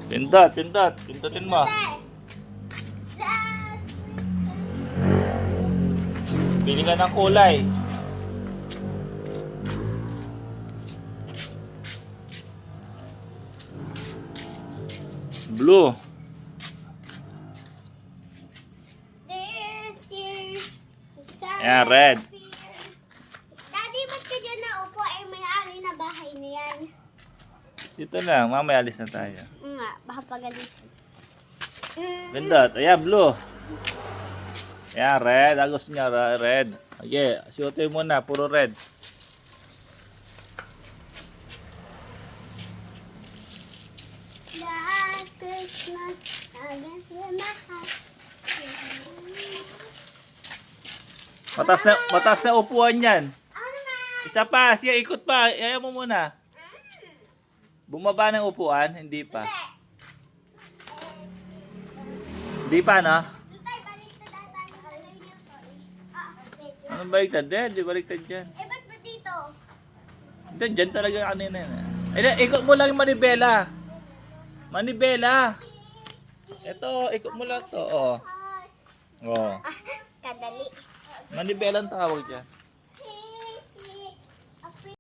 Pindot, pindot. Pindutin mo. Pili ka ng kulay. Blue. This year, Ayan, red. Daddy, ba't ka dyan naupo? Eh, may-ari na bahay na yan. Dito lang, mamaya alis na tayo. Nga, baka pagalitan. Pindot. Ayan, blue. Ayan, red. Agos niya, red. Okay, siyotoy muna, puro red. Last Christmas, against the mahal. Mataas na upuan yan. Ano na? Isa pa, siya ikot pa. Ayaw mo muna. Bumaba ng upuan, hindi pa. Hindi pa, no? Tay, baliktad ata yung lagay niyo. Wait lang. Anong baliktad? Di baliktad dyan. Eh, ba't ba dito? Hindi, dyan talaga kanina. Ikot mo lang yung manibela. Manibela. Ito, ikot mo lang to. Oh. Oh. Kadali. Manibela ang tawag dyan.